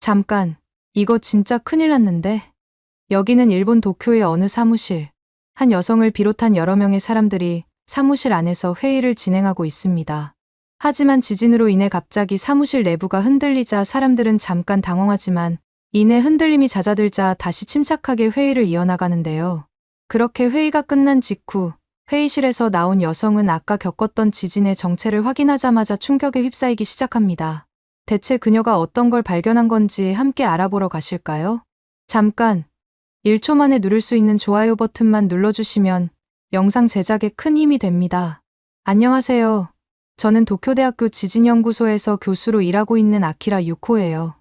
잠깐, 이거 진짜 큰일 났는데? 여기는 일본 도쿄의 어느 사무실. 한 여성을 비롯한 여러 명의 사람들이 사무실 안에서 회의를 진행하고 있습니다. 하지만 지진으로 인해 갑자기 사무실 내부가 흔들리자 사람들은 잠깐 당황하지만 이내 흔들림이 잦아들자 다시 침착하게 회의를 이어나가는데요. 그렇게 회의가 끝난 직후 회의실에서 나온 여성은 아까 겪었던 지진의 정체를 확인하자마자 충격에 휩싸이기 시작합니다. 대체 그녀가 어떤 걸 발견한 건지 함께 알아보러 가실까요? 잠깐, 1초 만에 누를 수 있는 좋아요 버튼만 눌러주시면 영상 제작에 큰 힘이 됩니다. 안녕하세요. 저는 도쿄대학교 지진연구소에서 교수로 일하고 있는 아키라 유코예요.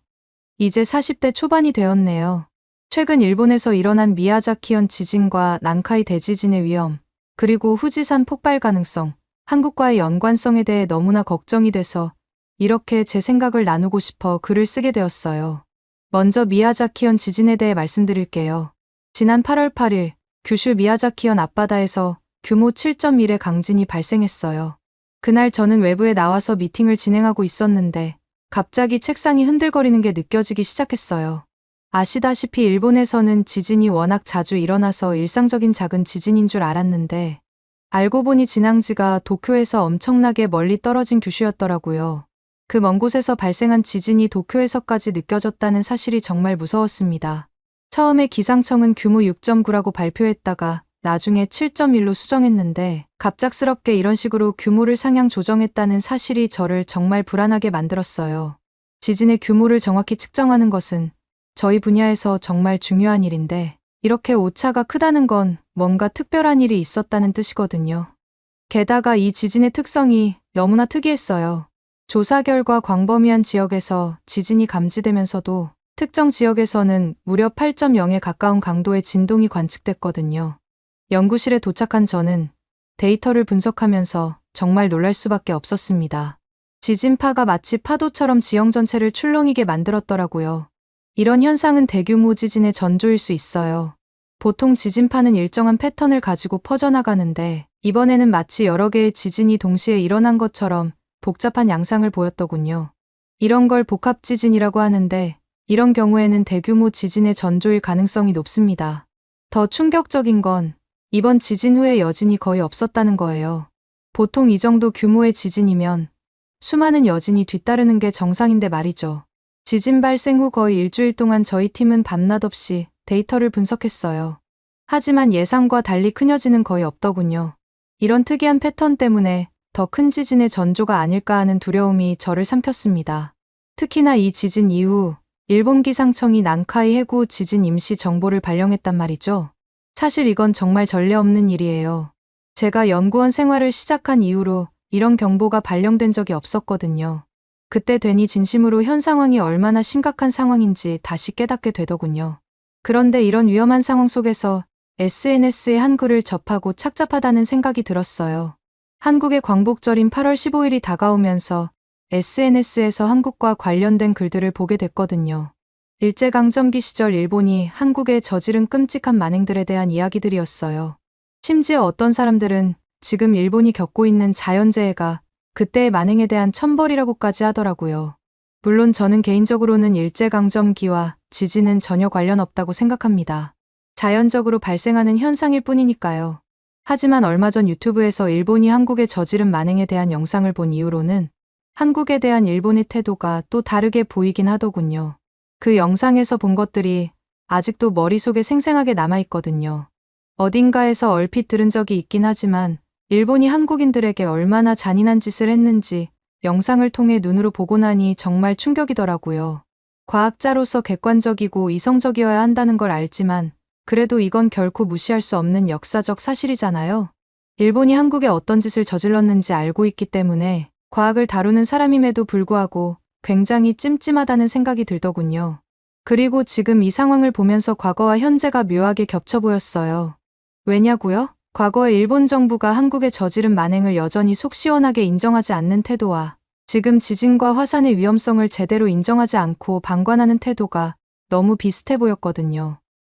이제 40대 초반이 되었네요. 최근 일본에서 일어난 미야자키현 지진과 난카이 대지진의 위험, 그리고 후지산 폭발 가능성, 한국과의 연관성에 대해 너무나 걱정이 돼서 이렇게 제 생각을 나누고 싶어 글을 쓰게 되었어요. 먼저 미야자키현 지진에 대해 말씀드릴게요. 지난 8월 8일 규슈 미야자키현 앞바다에서 규모 7.1의 강진이 발생했어요. 그날 저는 외부에 나와서 미팅을 진행하고 있었는데 갑자기 책상이 흔들거리는 게 느껴지기 시작했어요. 아시다시피 일본에서는 지진이 워낙 자주 일어나서 일상적인 작은 지진인 줄 알았는데 알고 보니 진앙지가 도쿄에서 엄청나게 멀리 떨어진 규슈였더라고요. 그 먼 곳에서 발생한 지진이 도쿄에서까지 느껴졌다는 사실이 정말 무서웠습니다. 처음에 기상청은 규모 6.9라고 발표했다가 나중에 7.1로 수정했는데 갑작스럽게 이런 식으로 규모를 상향 조정했다는 사실이 저를 정말 불안하게 만들었어요. 지진의 규모를 정확히 측정하는 것은 저희 분야에서 정말 중요한 일인데 이렇게 오차가 크다는 건 뭔가 특별한 일이 있었다는 뜻이거든요. 게다가 이 지진의 특성이 너무나 특이했어요. 조사 결과 광범위한 지역에서 지진이 감지되면서도 특정 지역에서는 무려 8.0에 가까운 강도의 진동이 관측됐거든요. 연구실에 도착한 저는 데이터를 분석하면서 정말 놀랄 수밖에 없었습니다. 지진파가 마치 파도처럼 지형 전체를 출렁이게 만들었더라고요. 이런 현상은 대규모 지진의 전조일 수 있어요. 보통 지진파는 일정한 패턴을 가지고 퍼져나가는데 이번에는 마치 여러 개의 지진이 동시에 일어난 것처럼 복잡한 양상을 보였더군요. 이런 걸 복합지진이라고 하는데 이런 경우에는 대규모 지진의 전조일 가능성이 높습니다. 더 충격적인 건 이번 지진 후에 여진이 거의 없었다는 거예요. 보통 이 정도 규모의 지진이면 수많은 여진이 뒤따르는 게 정상인데 말이죠. 지진 발생 후 거의 일주일 동안 저희 팀은 밤낮 없이 데이터를 분석했어요. 하지만 예상과 달리 큰 여진은 거의 없더군요. 이런 특이한 패턴 때문에 더 큰 지진의 전조가 아닐까 하는 두려움이 저를 삼켰습니다. 특히나 이 지진 이후 일본 기상청이 난카이 해구 지진 임시 정보를 발령했단 말이죠. 사실 이건 정말 전례 없는 일이에요. 제가 연구원 생활을 시작한 이후로 이런 경보가 발령된 적이 없었거든요. 그때 되니 진심으로 현 상황이 얼마나 심각한 상황인지 다시 깨닫게 되더군요. 그런데 이런 위험한 상황 속에서 SNS에 한글을 접하고 착잡하다는 생각이 들었어요. 한국의 광복절인 8월 15일이 다가오면서 SNS에서 한국과 관련된 글들을 보게 됐거든요. 일제강점기 시절 일본이 한국에 저지른 끔찍한 만행들에 대한 이야기들이었어요. 심지어 어떤 사람들은 지금 일본이 겪고 있는 자연재해가 그때의 만행에 대한 천벌이라고까지 하더라고요. 물론 저는 개인적으로는 일제강점기와 지진은 전혀 관련 없다고 생각합니다. 자연적으로 발생하는 현상일 뿐이니까요. 하지만 얼마 전 유튜브에서 일본이 한국에 저지른 만행에 대한 영상을 본 이후로는 한국에 대한 일본의 태도가 또 다르게 보이긴 하더군요. 그 영상에서 본 것들이 아직도 머릿속에 생생하게 남아있거든요. 어딘가에서 얼핏 들은 적이 있긴 하지만 일본이 한국인들에게 얼마나 잔인한 짓을 했는지 영상을 통해 눈으로 보고 나니 정말 충격이더라고요. 과학자로서 객관적이고 이성적이어야 한다는 걸 알지만 그래도 이건 결코 무시할 수 없는 역사적 사실이잖아요. 일본이 한국에 어떤 짓을 저질렀는지 알고 있기 때문에 과학을 다루는 사람임에도 불구하고 굉장히 찜찜하다는 생각이 들더군요. 그리고 지금 이 상황을 보면서 과거와 현재가 묘하게 겹쳐 보였어요. 왜냐고요? 과거에 일본 정부가 한국에 저지른 만행을 여전히 속 시원하게 인정하지 않는 태도와 지금 지진과 화산의 위험성을 제대로 인정하지 않고 방관하는 태도가 너무 비슷해 보였거든요.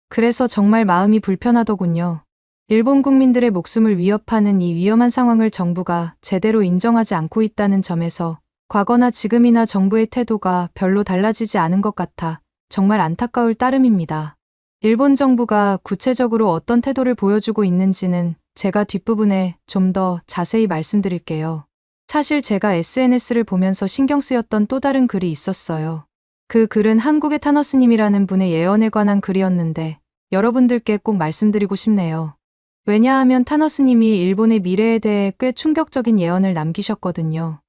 그래서 정말 마음이 불편하더군요. 일본 국민들의 목숨을 위협하는 이 위험한 상황을 정부가 제대로 인정하지 않고 있다는 점에서 과거나 지금이나 정부의 태도가 별로 달라지지 않은 것 같아 정말 안타까울 따름입니다. 일본 정부가 구체적으로 어떤 태도를 보여주고 있는지는 제가 뒷부분에 좀 더 자세히 말씀드릴게요. 사실 제가 SNS를 보면서 신경 쓰였던 또 다른 글이 있었어요. 그 글은 한국의 타너스님이라는 분의 예언에 관한 글이었는데 여러분들께 꼭 말씀드리고 싶네요. 왜냐하면 타너스님이 일본의 미래에 대해 꽤 충격적인 예언을 남기셨거든요.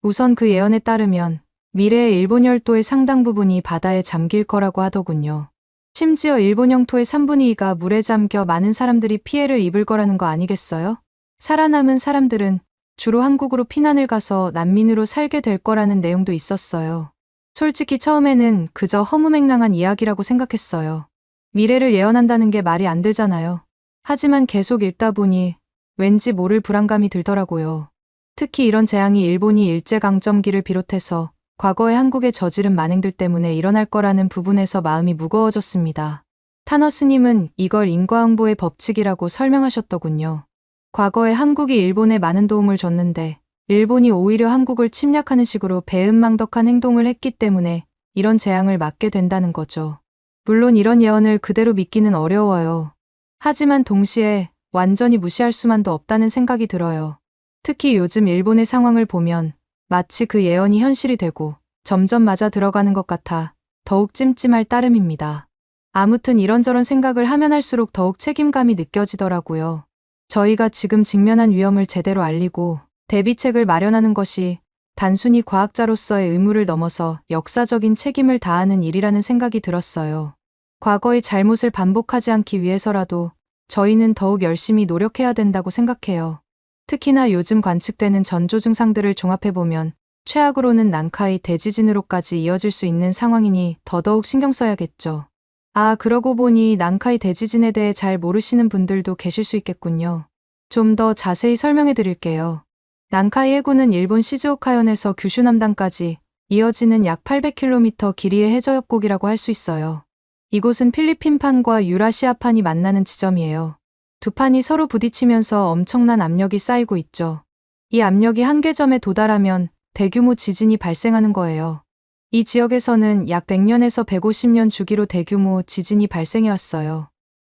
우선 그 예언에 따르면 미래의 일본 열도의 상당 부분이 바다에 잠길 거라고 하더군요. 심지어 일본 영토의 3분의 2가 물에 잠겨 많은 사람들이 피해를 입을 거라는 거 아니겠어요? 살아남은 사람들은 주로 한국으로 피난을 가서 난민으로 살게 될 거라는 내용도 있었어요. 솔직히 처음에는 그저 허무맹랑한 이야기라고 생각했어요. 미래를 예언한다는 게 말이 안 되잖아요. 하지만 계속 읽다 보니 왠지 모를 불안감이 들더라고요. 특히 이런 재앙이 일본이 일제강점기를 비롯해서 과거에 한국에 저지른 만행들 때문에 일어날 거라는 부분에서 마음이 무거워졌습니다. 타너스님은 이걸 인과응보의 법칙이라고 설명하셨더군요. 과거에 한국이 일본에 많은 도움을 줬는데 일본이 오히려 한국을 침략하는 식으로 배은망덕한 행동을 했기 때문에 이런 재앙을 맞게 된다는 거죠. 물론 이런 예언을 그대로 믿기는 어려워요. 하지만 동시에 완전히 무시할 수만도 없다는 생각이 들어요. 특히 요즘 일본의 상황을 보면 마치 그 예언이 현실이 되고 점점 맞아 들어가는 것 같아 더욱 찜찜할 따름입니다. 아무튼 이런저런 생각을 하면 할수록 더욱 책임감이 느껴지더라고요. 저희가 지금 직면한 위험을 제대로 알리고 대비책을 마련하는 것이 단순히 과학자로서의 의무를 넘어서 역사적인 책임을 다하는 일이라는 생각이 들었어요. 과거의 잘못을 반복하지 않기 위해서라도 저희는 더욱 열심히 노력해야 된다고 생각해요. 특히나 요즘 관측되는 전조 증상들을 종합해보면 최악으로는 난카이 대지진으로까지 이어질 수 있는 상황이니 더더욱 신경 써야겠죠. 아, 그러고 보니 난카이 대지진에 대해 잘 모르시는 분들도 계실 수 있겠군요. 좀 더 자세히 설명해 드릴게요. 난카이 해구는 일본 시즈오카현에서 규슈 남단까지 이어지는 약 800km 길이의 해저협곡이라고 할 수 있어요. 이곳은 필리핀판과 유라시아판이 만나는 지점이에요. 두 판이 서로 부딪히면서 엄청난 압력이 쌓이고 있죠. 이 압력이 한계점에 도달하면 대규모 지진이 발생하는 거예요. 이 지역에서는 약 100년에서 150년 주기로 대규모 지진이 발생해왔어요.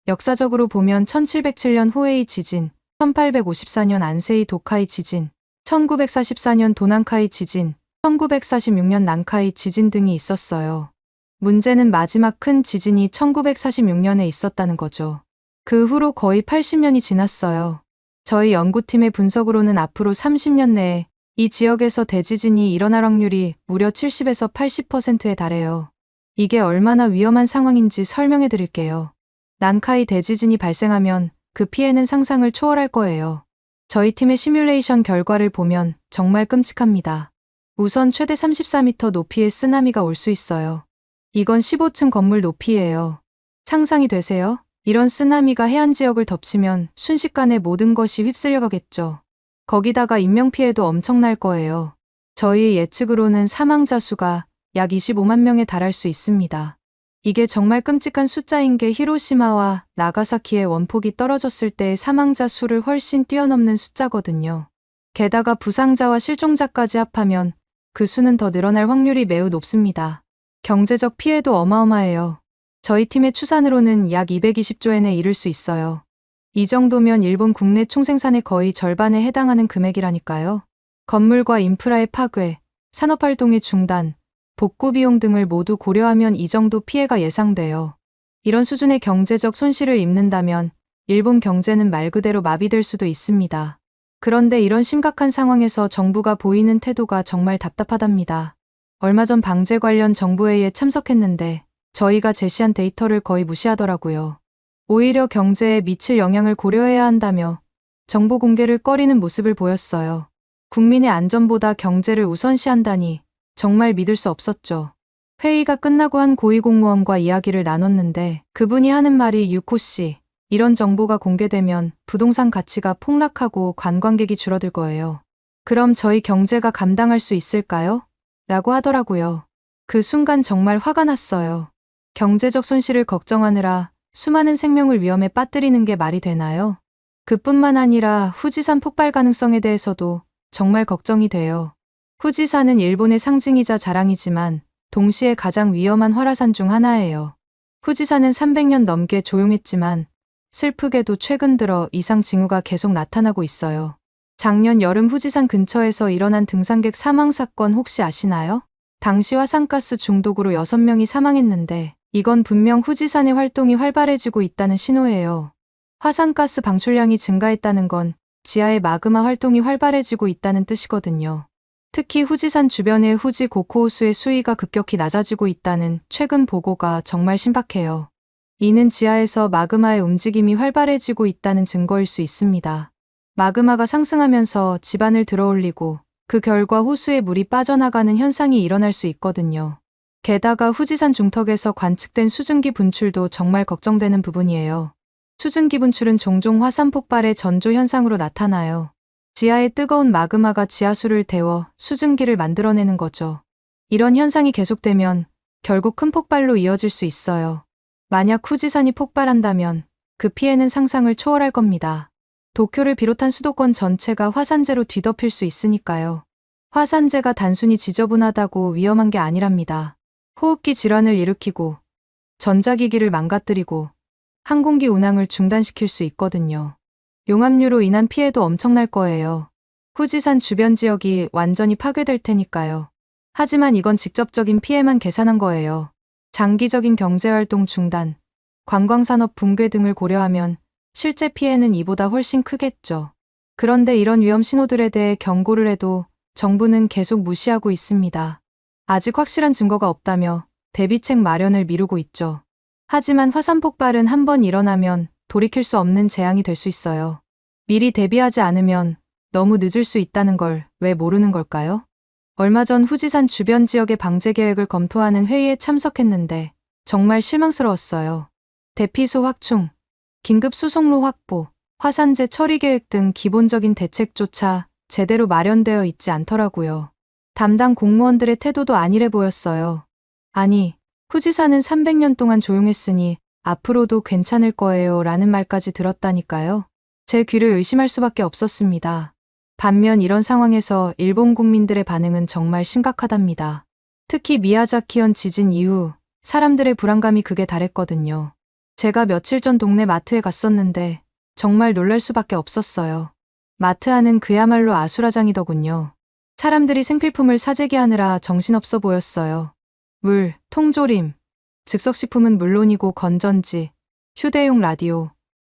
역사적으로 보면 1707년 호에이 지진, 1854년 안세이 도카이 지진, 1944년 도난카이 지진, 1946년 난카이 지진 등이 있었어요. 문제는 마지막 큰 지진이 1946년에 있었다는 거죠. 그 후로 거의 80년이 지났어요. 저희 연구팀의 분석으로는 앞으로 30년 내에 이 지역에서 대지진이 일어날 확률이 무려 70에서 80%에 달해요. 이게 얼마나 위험한 상황인지 설명해 드릴게요. 난카이 대지진이 발생하면 그 피해는 상상을 초월할 거예요. 저희 팀의 시뮬레이션 결과를 보면 정말 끔찍합니다. 우선 최대 34m 높이의 쓰나미가 올 수 있어요. 이건 15층 건물 높이예요. 상상이 되세요? 이런 쓰나미가 해안 지역을 덮치면 순식간에 모든 것이 휩쓸려 가겠죠. 거기다가 인명피해도 엄청날 거예요. 저희 예측으로는 사망자 수가 약 25만 명에 달할 수 있습니다. 이게 정말 끔찍한 숫자인 게 히로시마와 나가사키의 원폭이 떨어졌을 때의 사망자 수를 훨씬 뛰어넘는 숫자거든요. 게다가 부상자와 실종자까지 합하면 그 수는 더 늘어날 확률이 매우 높습니다. 경제적 피해도 어마어마해요. 저희 팀의 추산으로는 약 220조엔에 이를 수 있어요. 이 정도면 일본 국내 총생산의 거의 절반에 해당하는 금액이라니까요. 건물과 인프라의 파괴, 산업활동의 중단, 복구 비용 등을 모두 고려하면 이 정도 피해가 예상돼요. 이런 수준의 경제적 손실을 입는다면 일본 경제는 말 그대로 마비될 수도 있습니다. 그런데 이런 심각한 상황에서 정부가 보이는 태도가 정말 답답하답니다. 얼마 전 방제 관련 정부회의에 참석했는데 저희가 제시한 데이터를 거의 무시하더라고요. 오히려 경제에 미칠 영향을 고려해야 한다며 정보 공개를 꺼리는 모습을 보였어요. 국민의 안전보다 경제를 우선시한다니 정말 믿을 수 없었죠. 회의가 끝나고 한 고위공무원과 이야기를 나눴는데 그분이 하는 말이 유코 씨, 이런 정보가 공개되면 부동산 가치가 폭락하고 관광객이 줄어들 거예요. 그럼 저희 경제가 감당할 수 있을까요? 라고 하더라고요. 그 순간 정말 화가 났어요. 경제적 손실을 걱정하느라 수많은 생명을 위험에 빠뜨리는 게 말이 되나요? 그뿐만 아니라 후지산 폭발 가능성에 대해서도 정말 걱정이 돼요. 후지산은 일본의 상징이자 자랑이지만 동시에 가장 위험한 활화산 중 하나예요. 후지산은 300년 넘게 조용했지만 슬프게도 최근 들어 이상 징후가 계속 나타나고 있어요. 작년 여름 후지산 근처에서 일어난 등산객 사망 사건 혹시 아시나요? 당시 화산가스 중독으로 6명이 사망했는데 이건 분명 후지산의 활동이 활발해지고 있다는 신호예요. 화산가스 방출량이 증가했다는 건 지하의 마그마 활동이 활발해지고 있다는 뜻이거든요. 특히 후지산 주변의 후지 고코호수의 수위가 급격히 낮아지고 있다는 최근 보고가 정말 신박해요. 이는 지하에서 마그마의 움직임이 활발해지고 있다는 증거일 수 있습니다. 마그마가 상승하면서 지반을 들어올리고 그 결과 호수에 물이 빠져나가는 현상이 일어날 수 있거든요. 게다가 후지산 중턱에서 관측된 수증기 분출도 정말 걱정되는 부분이에요. 수증기 분출은 종종 화산 폭발의 전조 현상으로 나타나요. 지하의 뜨거운 마그마가 지하수를 데워 수증기를 만들어내는 거죠. 이런 현상이 계속되면 결국 큰 폭발로 이어질 수 있어요. 만약 후지산이 폭발한다면 그 피해는 상상을 초월할 겁니다. 도쿄를 비롯한 수도권 전체가 화산재로 뒤덮일 수 있으니까요. 화산재가 단순히 지저분하다고 위험한 게 아니랍니다. 호흡기 질환을 일으키고 전자기기를 망가뜨리고 항공기 운항을 중단시킬 수 있거든요. 용암류로 인한 피해도 엄청날 거예요. 후지산 주변 지역이 완전히 파괴될 테니까요. 하지만 이건 직접적인 피해만 계산한 거예요. 장기적인 경제활동 중단, 관광산업 붕괴 등을 고려하면 실제 피해는 이보다 훨씬 크겠죠. 그런데 이런 위험 신호들에 대해 경고를 해도 정부는 계속 무시하고 있습니다. 아직 확실한 증거가 없다며 대비책 마련을 미루고 있죠. 하지만 화산 폭발은 한번 일어나면 돌이킬 수 없는 재앙이 될 수 있어요. 미리 대비하지 않으면 너무 늦을 수 있다는 걸 왜 모르는 걸까요? 얼마 전 후지산 주변 지역의 방제 계획을 검토하는 회의에 참석했는데 정말 실망스러웠어요. 대피소 확충, 긴급 수송로 확보, 화산재 처리 계획 등 기본적인 대책조차 제대로 마련되어 있지 않더라고요. 담당 공무원들의 태도도 안일해 보였어요. 아니, 후지산은 300년 동안 조용했으니 앞으로도 괜찮을 거예요 라는 말까지 들었다니까요. 제 귀를 의심할 수밖에 없었습니다. 반면 이런 상황에서 일본 국민들의 반응은 정말 심각하답니다. 특히 미야자키현 지진 이후 사람들의 불안감이 극에 달했거든요. 제가 며칠 전 동네 마트에 갔었는데 정말 놀랄 수밖에 없었어요. 마트 안은 그야말로 아수라장이더군요. 사람들이 생필품을 사재기하느라 정신없어 보였어요. 물, 통조림, 즉석식품은 물론이고 건전지, 휴대용 라디오,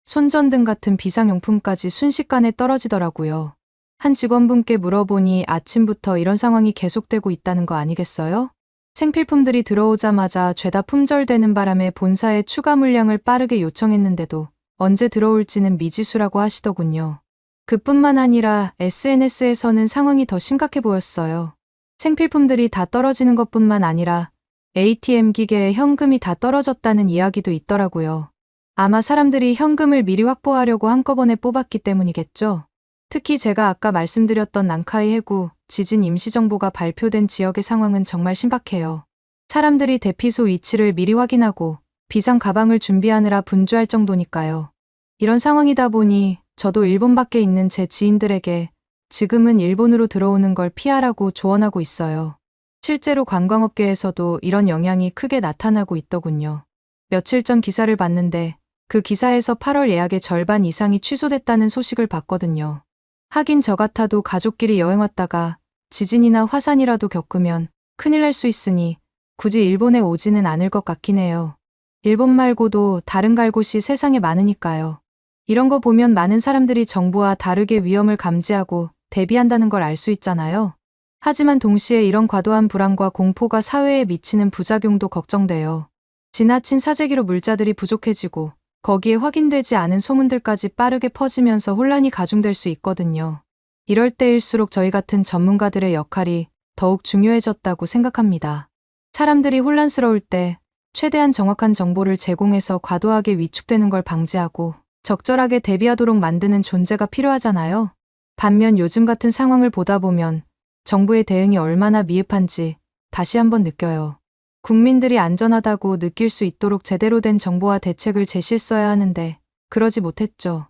손전등 같은 비상용품까지 순식간에 떨어지더라고요. 한 직원분께 물어보니 아침부터 이런 상황이 계속되고 있다는 거 아니겠어요? 생필품들이 들어오자마자 죄다 품절되는 바람에 본사에 추가 물량을 빠르게 요청했는데도 언제 들어올지는 미지수라고 하시더군요. 그뿐만 아니라 SNS에서는 상황이 더 심각해 보였어요. 생필품들이 다 떨어지는 것뿐만 아니라 ATM 기계에 현금이 다 떨어졌다는 이야기도 있더라고요. 아마 사람들이 현금을 미리 확보하려고 한꺼번에 뽑았기 때문이겠죠. 특히 제가 아까 말씀드렸던 난카이 해구 지진 임시정보가 발표된 지역의 상황은 정말 신박해요. 사람들이 대피소 위치를 미리 확인하고 비상 가방을 준비하느라 분주할 정도니까요. 이런 상황이다 보니 저도 일본 밖에 있는 제 지인들에게 지금은 일본으로 들어오는 걸 피하라고 조언하고 있어요. 실제로 관광업계에서도 이런 영향이 크게 나타나고 있더군요. 며칠 전 기사를 봤는데 그 기사에서 8월 예약의 절반 이상이 취소됐다는 소식을 봤거든요. 하긴 저 같아도 가족끼리 여행 왔다가 지진이나 화산이라도 겪으면 큰일 날 수 있으니 굳이 일본에 오지는 않을 것 같긴 해요. 일본 말고도 다른 갈 곳이 세상에 많으니까요. 이런 거 보면 많은 사람들이 정부와 다르게 위험을 감지하고 대비한다는 걸 알 수 있잖아요. 하지만 동시에 이런 과도한 불안과 공포가 사회에 미치는 부작용도 걱정돼요. 지나친 사재기로 물자들이 부족해지고 거기에 확인되지 않은 소문들까지 빠르게 퍼지면서 혼란이 가중될 수 있거든요. 이럴 때일수록 저희 같은 전문가들의 역할이 더욱 중요해졌다고 생각합니다. 사람들이 혼란스러울 때 최대한 정확한 정보를 제공해서 과도하게 위축되는 걸 방지하고 적절하게 대비하도록 만드는 존재가 필요하잖아요. 반면 요즘 같은 상황을 보다 보면 정부의 대응이 얼마나 미흡한지 다시 한번 느껴요. 국민들이 안전하다고 느낄 수 있도록 제대로 된 정보와 대책을 제시했어야 하는데 그러지 못했죠.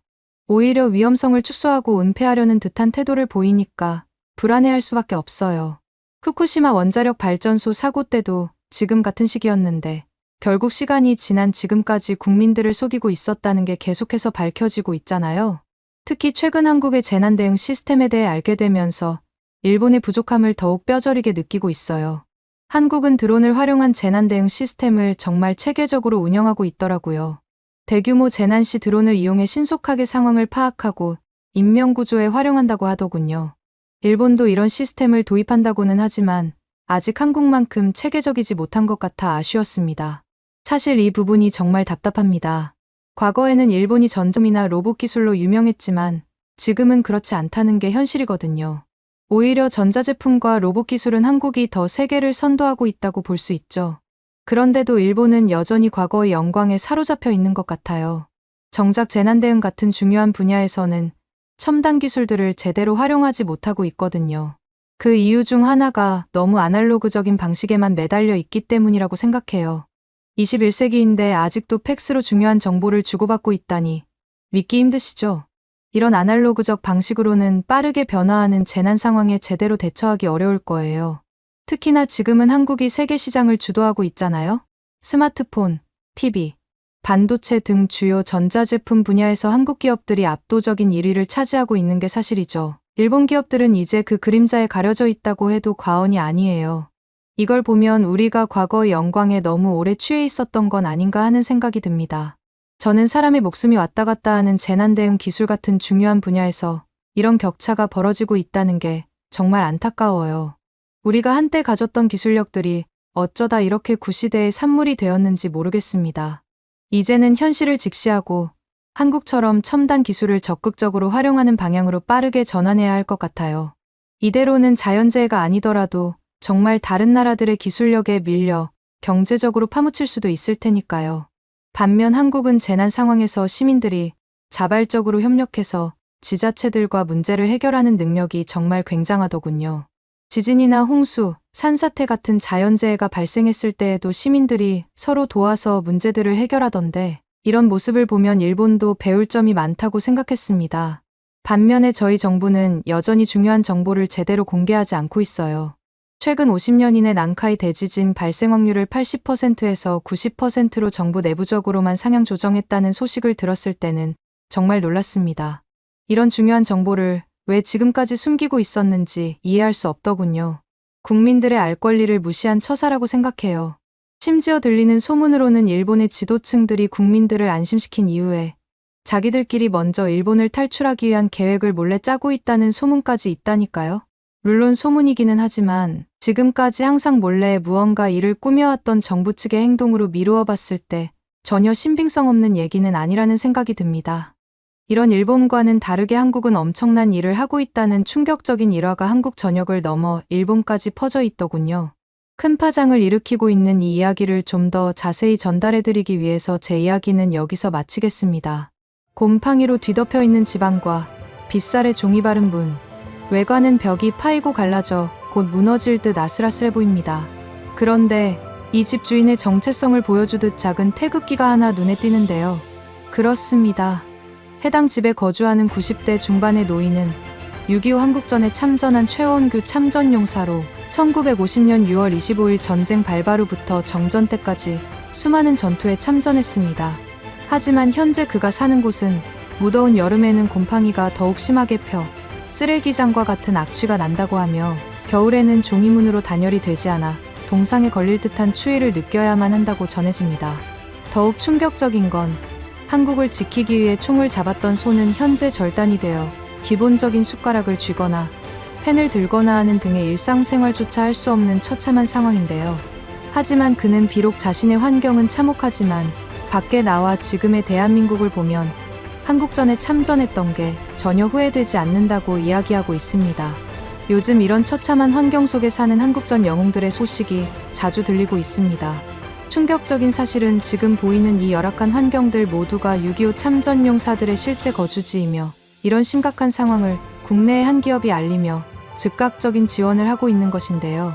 오히려 위험성을 축소하고 은폐하려는 듯한 태도를 보이니까 불안해할 수밖에 없어요. 후쿠시마 원자력 발전소 사고 때도 지금 같은 시기였는데 결국 시간이 지난 지금까지 국민들을 속이고 있었다는 게 계속해서 밝혀지고 있잖아요. 특히 최근 한국의 재난 대응 시스템에 대해 알게 되면서 일본의 부족함을 더욱 뼈저리게 느끼고 있어요. 한국은 드론을 활용한 재난 대응 시스템을 정말 체계적으로 운영하고 있더라고요. 대규모 재난 시 드론을 이용해 신속하게 상황을 파악하고 인명구조에 활용한다고 하더군요. 일본도 이런 시스템을 도입한다고는 하지만 아직 한국만큼 체계적이지 못한 것 같아 아쉬웠습니다. 사실 이 부분이 정말 답답합니다. 과거에는 일본이 전점이나 로봇 기술로 유명했지만 지금은 그렇지 않다는 게 현실이거든요. 오히려 전자제품과 로봇 기술은 한국이 더 세계를 선도하고 있다고 볼 수 있죠. 그런데도 일본은 여전히 과거의 영광에 사로잡혀 있는 것 같아요. 정작 재난대응 같은 중요한 분야에서는 첨단 기술들을 제대로 활용하지 못하고 있거든요. 그 이유 중 하나가 너무 아날로그적인 방식에만 매달려 있기 때문이라고 생각해요. 21세기인데 아직도 팩스로 중요한 정보를 주고받고 있다니 믿기 힘드시죠? 이런 아날로그적 방식으로는 빠르게 변화하는 재난 상황에 제대로 대처하기 어려울 거예요. 특히나 지금은 한국이 세계 시장을 주도하고 있잖아요. 스마트폰, TV, 반도체 등 주요 전자제품 분야에서 한국 기업들이 압도적인 1위를 차지하고 있는 게 사실이죠. 일본 기업들은 이제 그 그림자에 가려져 있다고 해도 과언이 아니에요. 이걸 보면 우리가 과거의 영광에 너무 오래 취해 있었던 건 아닌가 하는 생각이 듭니다. 저는 사람의 목숨이 왔다 갔다 하는 재난 대응 기술 같은 중요한 분야에서 이런 격차가 벌어지고 있다는 게 정말 안타까워요. 우리가 한때 가졌던 기술력들이 어쩌다 이렇게 구시대의 산물이 되었는지 모르겠습니다. 이제는 현실을 직시하고 한국처럼 첨단 기술을 적극적으로 활용하는 방향으로 빠르게 전환해야 할 것 같아요. 이대로는 자연재해가 아니더라도 정말 다른 나라들의 기술력에 밀려 경제적으로 파묻힐 수도 있을 테니까요. 반면 한국은 재난 상황에서 시민들이 자발적으로 협력해서 지자체들과 문제를 해결하는 능력이 정말 굉장하더군요. 지진이나 홍수, 산사태 같은 자연재해가 발생했을 때에도 시민들이 서로 도와서 문제들을 해결하던데 이런 모습을 보면 일본도 배울 점이 많다고 생각했습니다. 반면에 저희 정부는 여전히 중요한 정보를 제대로 공개하지 않고 있어요. 최근 50년 이내 난카이 대지진 발생 확률을 80%에서 90%로 정부 내부적으로만 상향 조정했다는 소식을 들었을 때는 정말 놀랐습니다. 이런 중요한 정보를 왜 지금까지 숨기고 있었는지 이해할 수 없더군요. 국민들의 알 권리를 무시한 처사라고 생각해요. 심지어 들리는 소문으로는 일본의 지도층들이 국민들을 안심시킨 이후에 자기들끼리 먼저 일본을 탈출하기 위한 계획을 몰래 짜고 있다는 소문까지 있다니까요. 물론 소문이기는 하지만 지금까지 항상 몰래 무언가 일을 꾸며왔던 정부 측의 행동으로 미루어 봤을 때 전혀 신빙성 없는 얘기는 아니라는 생각이 듭니다. 이런 일본과는 다르게 한국은 엄청난 일을 하고 있다는 충격적인 일화가 한국 전역을 넘어 일본까지 퍼져 있더군요. 큰 파장을 일으키고 있는 이 이야기를 좀 더 자세히 전달해드리기 위해서 제 이야기는 여기서 마치겠습니다. 곰팡이로 뒤덮여 있는 집안과 빗살에 종이 바른 문, 외관은 벽이 파이고 갈라져 곧 무너질 듯 아슬아슬해 보입니다. 그런데 이 집 주인의 정체성을 보여주듯 작은 태극기가 하나 눈에 띄는데요. 그렇습니다. 해당 집에 거주하는 90대 중반의 노인은 6.25 한국전에 참전한 최원규 참전용사로 1950년 6월 25일 전쟁 발발 후부터 정전 때까지 수많은 전투에 참전했습니다. 하지만 현재 그가 사는 곳은 무더운 여름에는 곰팡이가 더욱 심하게 펴 쓰레기장과 같은 악취가 난다고 하며 겨울에는 종이문으로 단열이 되지 않아 동상에 걸릴 듯한 추위를 느껴야만 한다고 전해집니다. 더욱 충격적인 건 한국을 지키기 위해 총을 잡았던 손은 현재 절단이 되어 기본적인 숟가락을 쥐거나 펜을 들거나 하는 등의 일상생활조차 할 수 없는 처참한 상황인데요. 하지만 그는 비록 자신의 환경은 참혹하지만 밖에 나와 지금의 대한민국을 보면 한국전에 참전했던 게 전혀 후회되지 않는다고 이야기하고 있습니다. 요즘 이런 처참한 환경 속에 사는 한국전 영웅들의 소식이 자주 들리고 있습니다. 충격적인 사실은 지금 보이는 이 열악한 환경들 모두가 6.25 참전용사들의 실제 거주지이며 이런 심각한 상황을 국내의 한 기업이 알리며 즉각적인 지원을 하고 있는 것인데요.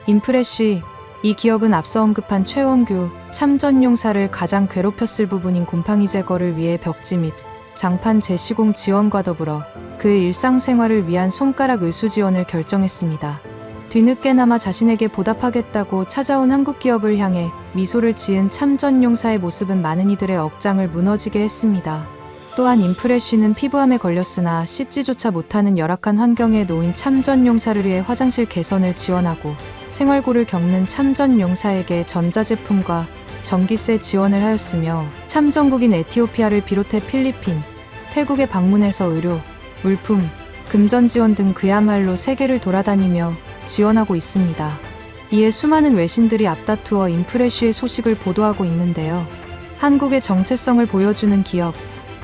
인프레쉬, 이 기업은 앞서 언급한 최원규 참전용사를 가장 괴롭혔을 부분인 곰팡이 제거를 위해 벽지 및 장판 재시공 지원과 더불어 그의 일상생활을 위한 손가락 의수 지원을 결정했습니다. 뒤늦게나마 자신에게 보답하겠다고 찾아온 한국 기업을 향해 미소를 지은 참전용사의 모습은 많은 이들의 억장을 무너지게 했습니다. 또한 인프레쉬는 피부암에 걸렸으나 씻지조차 못하는 열악한 환경에 놓인 참전용사를 위해 화장실 개선을 지원하고 생활고를 겪는 참전용사에게 전자제품과 전기세 지원을 하였으며 참전국인 에티오피아를 비롯해 필리핀, 태국에 방문해서 의료, 물품, 금전 지원 등 그야말로 세계를 돌아다니며 지원하고 있습니다. 이에 수많은 외신들이 앞다투어 인프레쉬의 소식을 보도하고 있는데요. 한국의 정체성을 보여주는 기업,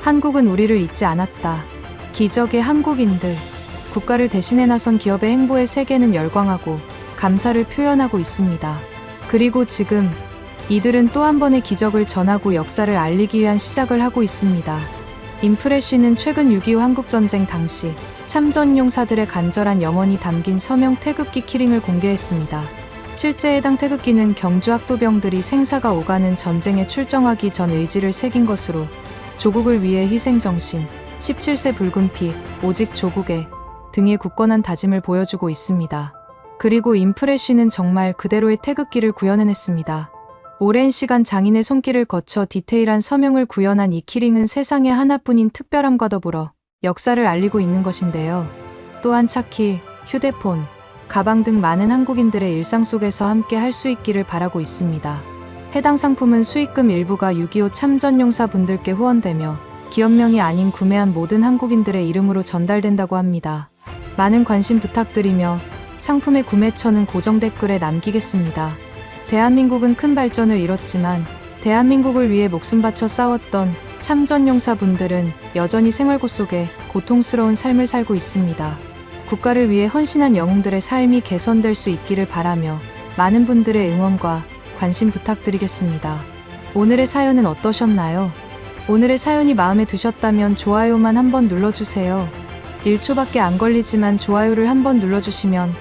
한국은 우리를 잊지 않았다. 기적의 한국인들, 국가를 대신해 나선 기업의 행보에 세계는 열광하고 감사를 표현하고 있습니다. 그리고 지금 이들은 또 한 번의 기적을 전하고 역사를 알리기 위한 시작을 하고 있습니다. 인프레쉬는 최근 6.25 한국전쟁 당시 참전용사들의 간절한 염원이 담긴 서명 태극기 키링을 공개했습니다. 실제 해당 태극기는 경주 학도병들이 생사가 오가는 전쟁에 출정하기 전 의지를 새긴 것으로 조국을 위해 희생정신, 17세 붉은 피, 오직 조국에 등의 굳건한 다짐을 보여주고 있습니다. 그리고 인프레쉬는 정말 그대로의 태극기를 구현해냈습니다. 오랜 시간 장인의 손길을 거쳐 디테일한 서명을 구현한 이 키링은 세상에 하나뿐인 특별함과 더불어 역사를 알리고 있는 것인데요. 또한 차키, 휴대폰, 가방 등 많은 한국인들의 일상 속에서 함께 할 수 있기를 바라고 있습니다. 해당 상품은 수익금 일부가 6.25 참전용사 분들께 후원되며 기업명이 아닌 구매한 모든 한국인들의 이름으로 전달된다고 합니다. 많은 관심 부탁드리며 상품의 구매처는 고정 댓글에 남기겠습니다. 대한민국은 큰 발전을 이뤘지만 대한민국을 위해 목숨 바쳐 싸웠던 참전용사분들은 여전히 생활고 속에 고통스러운 삶을 살고 있습니다. 국가를 위해 헌신한 영웅들의 삶이 개선될 수 있기를 바라며 많은 분들의 응원과 관심 부탁드리겠습니다. 오늘의 사연은 어떠셨나요? 오늘의 사연이 마음에 드셨다면 좋아요만 한번 눌러주세요. 1초밖에 안 걸리지만 좋아요를 한번 눌러주시면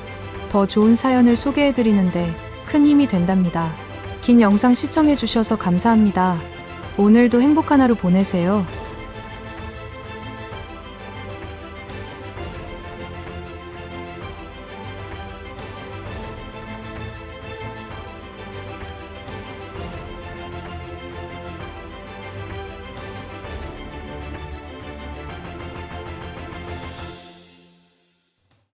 더 좋은 사연을 소개해드리는데 큰 힘이 된답니다. 긴 영상 시청해주셔서 감사합니다. 오늘도 행복한 하루 보내세요.